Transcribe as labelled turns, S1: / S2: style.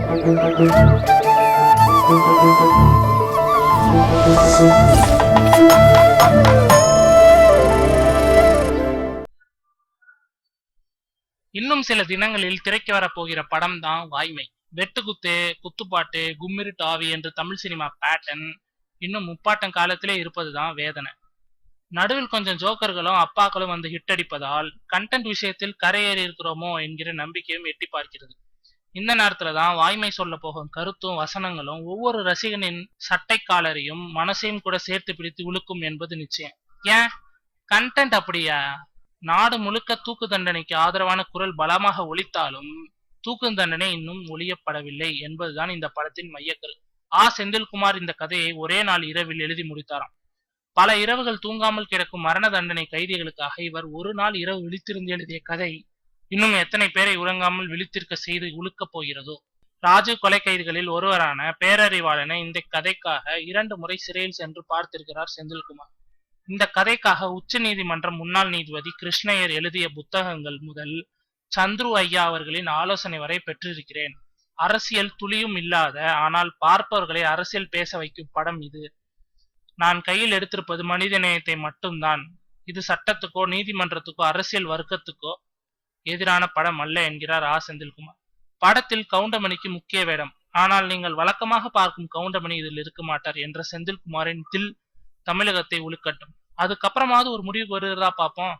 S1: இன்னும் சில தினங்களில் திரைக்கு வரப்போகிற படம் தான் வாய்மை. வெட்டுக்குத்து, குத்துப்பாட்டு, கும்மிரு டாவி என்று தமிழ் சினிமா பேட்டன் இன்னும் முப்பாட்டம் காலத்திலே இருப்பதுதான் வேதனை. நடுவில் கொஞ்சம் ஜோக்கர்களும் அப்பாக்களும் வந்து ஹிட் அடிப்பதால் கண்டென்ட் விஷயத்தில் கரையேறி இருக்கிறோமோ என்கிற நம்பிக்கையும் எட்டி பார்க்கிறது. இந்த நேரத்துல தான் வாய்மை சொல்ல போகும் கருத்தும் வசனங்களும் ஒவ்வொரு ரசிகனின் சட்டை காலரையும் மனசையும் கூட சேர்த்து பிடித்து உழுக்கும் என்பது நிச்சயம். ஏன் கண்டென்ட் அப்படியா? நாடு முழுக்க தூக்கு தண்டனைக்கு ஆதரவான குரல் பலமாக ஒலித்தாலும் தூக்கு தண்டனை இன்னும் ஒழியப்படவில்லை என்பதுதான் இந்த படத்தின் மையக்கரு. செந்தில்குமார் இந்த கதையை ஒரே நாள் இரவில் எழுதி முடித்தாராம். பல இரவுகள் தூங்காமல் கிடக்கும் மரண தண்டனை கைதிகளுக்காக இவர் ஒரு நாள் இரவு விழித்திருந்து எழுதிய கதை இன்னும் எத்தனை பேரை உறங்காமல் விழித்திருக்க செய்து உழுக்கப் போகிறதோ. ராஜீவ் கொலை கைதிகளில் ஒருவரான பேரறிவாளனை இந்த கதைக்காக 2 முறை சிறையில் சென்று பார்த்திருக்கிறார் செந்தில்குமார். இந்த கதைக்காக உச்ச நீதிமன்றம் முன்னாள் நீதிபதி கிருஷ்ணய்யர் எழுதிய புத்தகங்கள் முதல் சந்துரு ஐயா அவர்களின் ஆலோசனை வரை பெற்றிருக்கிறேன். அரசியல் துளியும் இல்லாத ஆனால் பார்ப்பவர்களை அரசியல் பேச வைக்கும் படம் இது. நான் கையில் எடுத்திருப்பது மனித நேயத்தை மட்டும்தான். இது சட்டத்துக்கோ நீதிமன்றத்துக்கோ அரசியல் வர்க்கத்துக்கோ எதிரான படம் அல்ல என்கிறார் செந்தில்குமார். படத்தில் கவுண்டமணிக்கு முக்கிய வேடம். ஆனால் நீங்கள் வழக்கமாக பார்க்கும் கவுண்டமணி இதில் இருக்க மாட்டார் என்ற செந்தில்குமாரின் தில் தமிழகத்தை உழுக்கட்டும். அதுக்கப்புறமாவது ஒரு முடிவு வருகிறதா பார்ப்போம்.